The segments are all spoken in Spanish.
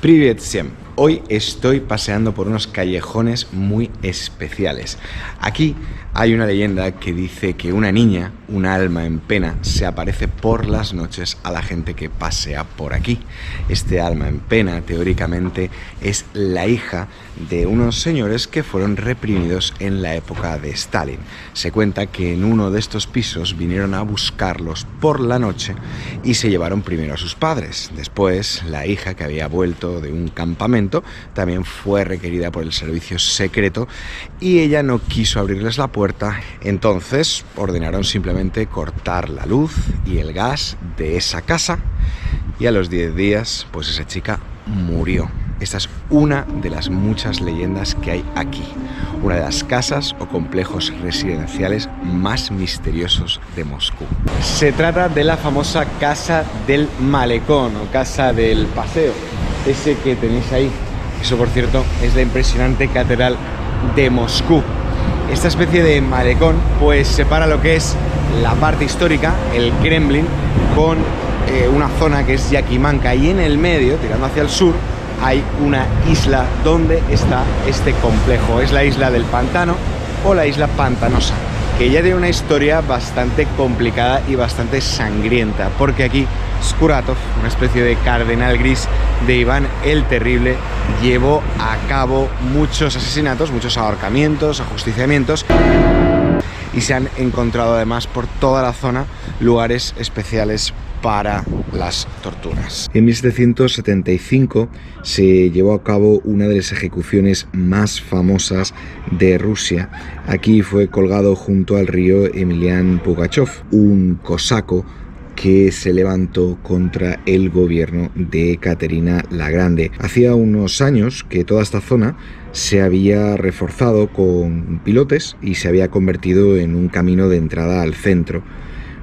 Привет всем! Hoy estoy paseando por unos callejones muy especiales. Aquí hay una leyenda que dice que una niña, un alma en pena, se aparece por las noches a la gente que pasea por aquí. Este alma en pena, teóricamente, es la hija de unos señores que fueron reprimidos en la época de Stalin. Se cuenta que en uno de estos pisos vinieron a buscarlos por la noche y se llevaron primero a sus padres. Después, la hija, que había vuelto de un campamento, también fue requerida por el servicio secreto y ella no quiso abrirles la puerta. Entonces ordenaron simplemente cortar la luz y el gas de esa casa y a los 10 días pues esa chica murió. Esta es una de las muchas leyendas que hay aquí, una de las casas o complejos residenciales más misteriosos de Moscú. Se trata de la famosa Casa del Malecón o Casa del Paseo, ese que tenéis ahí. Eso, por cierto, es la impresionante catedral de Moscú. Esta especie de malecón pues separa lo que es la parte histórica, el Kremlin, con una zona que es Yakimanka, y en el medio, tirando hacia el sur, hay una isla donde está este complejo. Es la isla del pantano o la isla pantanosa, que ya tiene una historia bastante complicada y bastante sangrienta, porque aquí Skuratov, una especie de cardenal gris de Iván el Terrible, llevó a cabo muchos asesinatos, muchos ahorcamientos, ajusticiamientos, y se han encontrado además por toda la zona lugares especiales para las torturas. En 1775 se llevó a cabo una de las ejecuciones más famosas de Rusia. Aquí fue colgado junto al río Emilian Pugachov, un cosaco que se levantó contra el gobierno de Caterina la Grande. Hacía unos años que toda esta zona se había reforzado con pilotes y se había convertido en un camino de entrada al centro.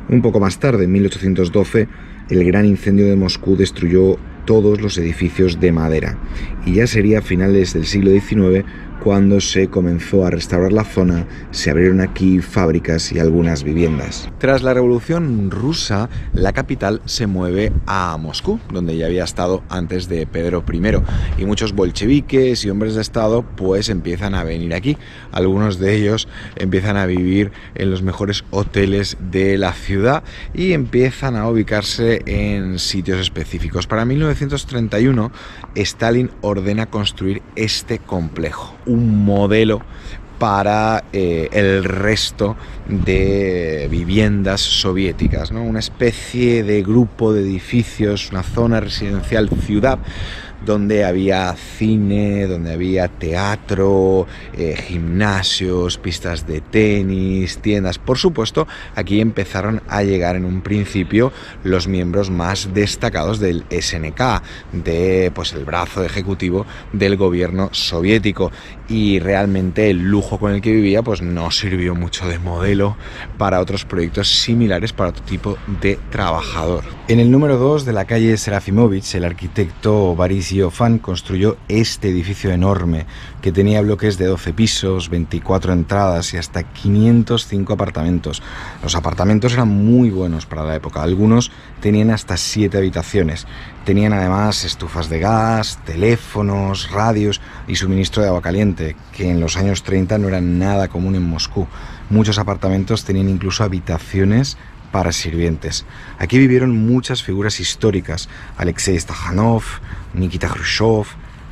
Un poco más tarde, en 1812, el gran incendio de Moscú destruyó todos los edificios de madera, y ya sería a finales del siglo XIX cuando se comenzó a restaurar la zona, se abrieron aquí fábricas y algunas viviendas. Tras la Revolución Rusa, la capital se mueve a Moscú, donde ya había estado antes de Pedro I, y muchos bolcheviques y hombres de Estado pues empiezan a venir aquí. Algunos de ellos empiezan a vivir en los mejores hoteles de la ciudad y empiezan a ubicarse en sitios específicos. Para 1931, Stalin ordena construir este complejo, un modelo para el resto de viviendas soviéticas, ¿no? Una especie de grupo de edificios, una zona residencial ciudad, donde había cine, donde había teatro, gimnasios, pistas de tenis, tiendas. Por supuesto, aquí empezaron a llegar en un principio los miembros más destacados del SNK, pues el brazo ejecutivo del gobierno soviético, y realmente el lujo con el que vivía pues no sirvió mucho de modelo para otros proyectos similares para otro tipo de trabajador. En el número 2 de la calle Serafimovich, el arquitecto Boris Yofan construyó este edificio enorme que tenía bloques de 12 pisos, 24 entradas y hasta 505 apartamentos. Los apartamentos eran muy buenos para la época, algunos tenían hasta 7 habitaciones. Tenían además estufas de gas, teléfonos, radios y suministro de agua caliente, que en los años 30 no era nada común en Moscú. Muchos apartamentos tenían incluso habitaciones para sirvientes. Aquí vivieron muchas figuras históricas: Alexei Stakhanov, Nikita Khrushchev,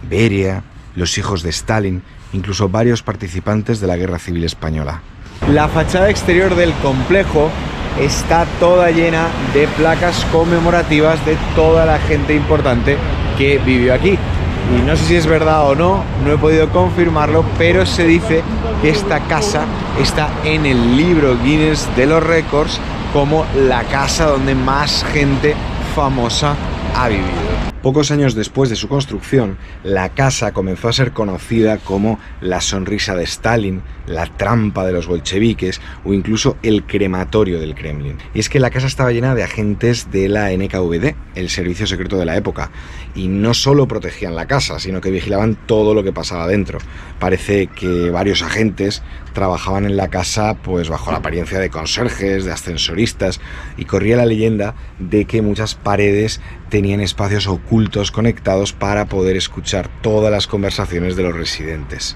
Beria, los hijos de Stalin, incluso varios participantes de la Guerra Civil Española. La fachada exterior del complejo está toda llena de placas conmemorativas de toda la gente importante que vivió aquí. Y no sé si es verdad o no, no he podido confirmarlo, pero se dice que esta casa está en el libro Guinness de los récords como la casa donde más gente famosa ha vivido. Pocos años después de su construcción, la casa comenzó a ser conocida como la sonrisa de Stalin, la trampa de los bolcheviques o incluso el crematorio del Kremlin. Y es que la casa estaba llena de agentes de la NKVD, el servicio secreto de la época, y no solo protegían la casa, sino que vigilaban todo lo que pasaba dentro. Parece que varios agentes trabajaban en la casa pues bajo la apariencia de conserjes, de ascensoristas, y corría la leyenda de que muchas paredes tenían espacios ocultos conectados para poder escuchar todas las conversaciones de los residentes.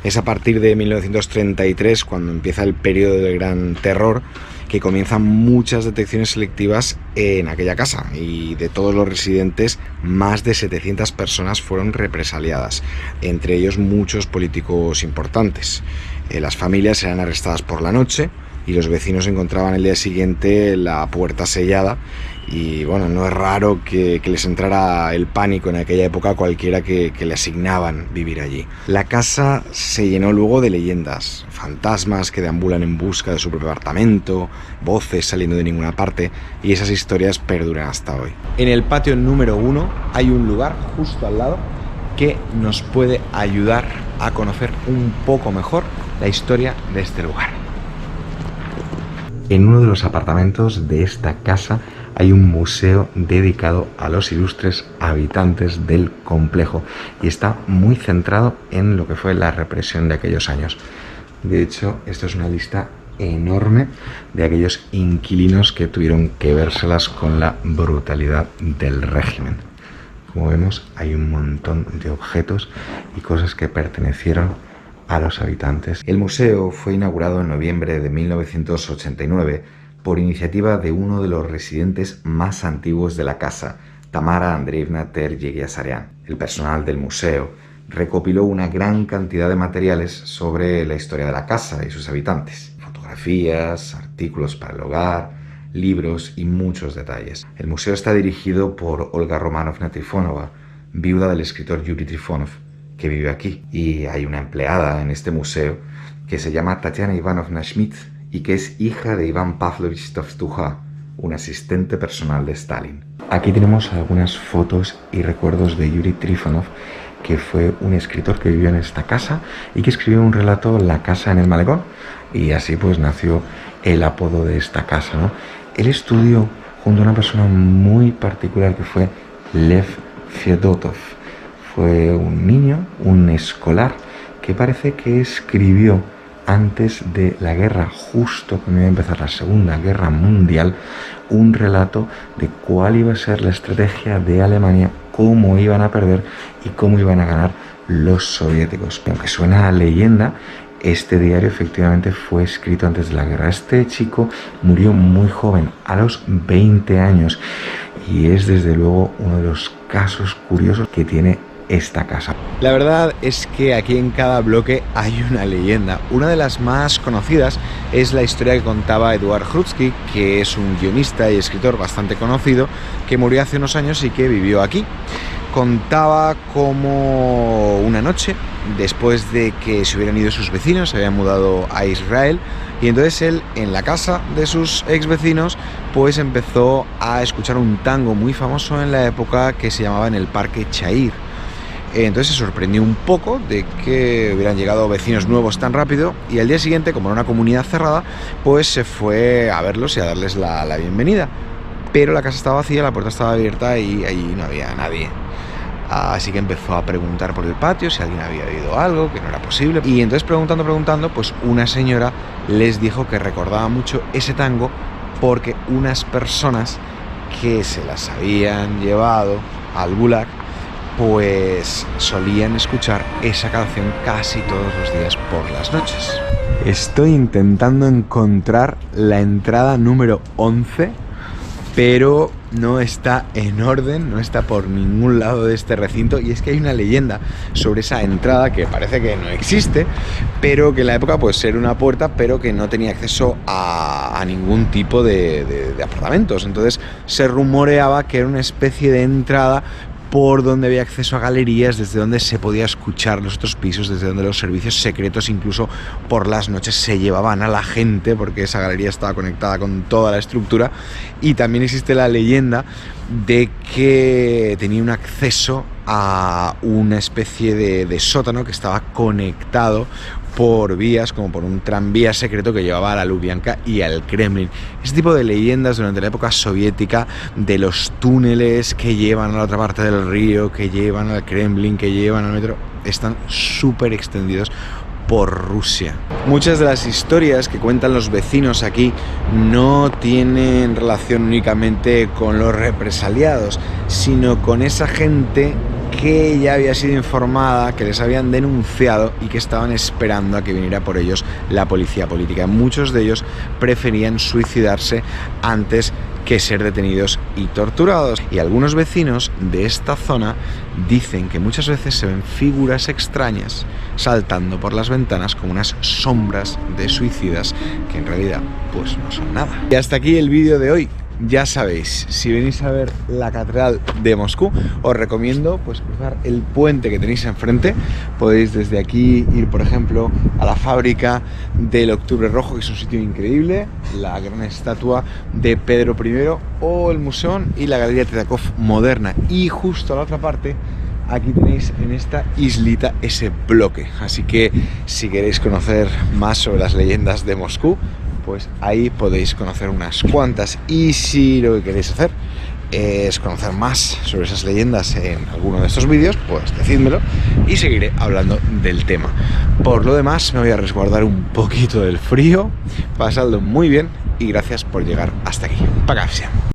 Es a partir de 1933 cuando empieza el periodo del Gran Terror, que comienzan muchas detecciones selectivas en aquella casa, y de todos los residentes más de 700 personas fueron represaliadas, entre ellos muchos políticos importantes. Las familias eran arrestadas por la noche y los vecinos encontraban el día siguiente la puerta sellada, y bueno, no es raro que les entrara el pánico en aquella época a cualquiera que le asignaban vivir allí. La casa se llenó luego de leyendas, fantasmas que deambulan en busca de su propio apartamento, voces saliendo de ninguna parte, y esas historias perduran hasta hoy. En el patio número 1 hay un lugar justo al lado que nos puede ayudar a conocer un poco mejor la historia de este lugar. En uno de los apartamentos de esta casa hay un museo dedicado a los ilustres habitantes del complejo y está muy centrado en lo que fue la represión de aquellos años. De hecho, esto es una lista enorme de aquellos inquilinos que tuvieron que vérselas con la brutalidad del régimen. Como vemos, hay un montón de objetos y cosas que pertenecieron a los habitantes. El museo fue inaugurado en noviembre de 1989 por iniciativa de uno de los residentes más antiguos de la casa, Tamara Andreevna Ter-Yegiasaryan. El personal del museo recopiló una gran cantidad de materiales sobre la historia de la casa y sus habitantes. Fotografías, artículos para el hogar, libros y muchos detalles. El museo está dirigido por Olga Romanovna Trifonova, viuda del escritor Yuri Trifonov, que vive aquí. Y hay una empleada en este museo que se llama Tatiana Ivanovna Schmidt y que es hija de Iván Pavlovich Tovstuha, un asistente personal de Stalin. Aquí tenemos algunas fotos y recuerdos de Yuri Trifonov, que fue un escritor que vivió en esta casa y que escribió un relato, La casa en el malecón, y así pues nació el apodo de esta casa, ¿no? Él estudió junto a una persona muy particular que fue Lev Fedotov. Fue un niño, un escolar, que parece que escribió antes de la guerra, justo cuando iba a empezar la Segunda Guerra Mundial, un relato de cuál iba a ser la estrategia de Alemania, cómo iban a perder y cómo iban a ganar los soviéticos. Aunque suena a leyenda, este diario efectivamente fue escrito antes de la guerra. Este chico murió muy joven, a los 20 años, y es desde luego uno de los casos curiosos que tiene esta casa. La verdad es que aquí en cada bloque hay una leyenda. Una de las más conocidas es la historia que contaba Eduard Hrutsky, que es un guionista y escritor bastante conocido, que murió hace unos años y que vivió aquí. Contaba como una noche, después de que se hubieran ido sus vecinos, se habían mudado a Israel, y entonces él, en la casa de sus ex vecinos, pues empezó a escuchar un tango muy famoso en la época que se llamaba En el Parque Chair. Entonces se sorprendió un poco de que hubieran llegado vecinos nuevos tan rápido, y al día siguiente, como era una comunidad cerrada, pues se fue a verlos y a darles la bienvenida. Pero la casa estaba vacía, la puerta estaba abierta y allí no había nadie. Así que empezó a preguntar por el patio si alguien había oído algo, que no era posible. Y entonces preguntando, pues una señora les dijo que recordaba mucho ese tango porque unas personas que se las habían llevado al Gulag pues solían escuchar esa canción casi todos los días por las noches. Estoy intentando encontrar la entrada número 11, pero no está en orden, no está por ningún lado de este recinto, y es que hay una leyenda sobre esa entrada que parece que no existe, pero que en la época pues era una puerta, pero que no tenía acceso a ningún tipo de apartamentos. Entonces se rumoreaba que era una especie de entrada por donde había acceso a galerías, desde donde se podía escuchar los otros pisos, desde donde los servicios secretos incluso por las noches se llevaban a la gente, porque esa galería estaba conectada con toda la estructura. Y también existe la leyenda de que tenía un acceso a una especie de sótano que estaba conectado por vías, como por un tranvía secreto que llevaba a la Lubyanka y al Kremlin. Este tipo de leyendas durante la época soviética, de los túneles que llevan a la otra parte del río, que llevan al Kremlin, que llevan al metro, están súper extendidos por Rusia. Muchas de las historias que cuentan los vecinos aquí no tienen relación únicamente con los represaliados, sino con esa gente que ya había sido informada, que les habían denunciado y que estaban esperando a que viniera por ellos la policía política. Muchos de ellos preferían suicidarse antes que ser detenidos y torturados. Y algunos vecinos de esta zona dicen que muchas veces se ven figuras extrañas saltando por las ventanas como unas sombras de suicidas que en realidad pues no son nada. Y hasta aquí el vídeo de hoy. Ya sabéis, si venís a ver la Catedral de Moscú, os recomiendo pues cruzar el puente que tenéis enfrente. Podéis desde aquí ir, por ejemplo, a la fábrica del Octubre Rojo, que es un sitio increíble, la gran estatua de Pedro I o el Museo y la Galería Tredakov moderna. Y justo a la otra parte, aquí tenéis en esta islita ese bloque. Así que si queréis conocer más sobre las leyendas de Moscú, pues ahí podéis conocer unas cuantas. Y si lo que queréis hacer es conocer más sobre esas leyendas en alguno de estos vídeos, pues decídmelo y seguiré hablando del tema. Por lo demás, me voy a resguardar un poquito del frío. Pasadlo muy bien y gracias por llegar hasta aquí. Пока всем.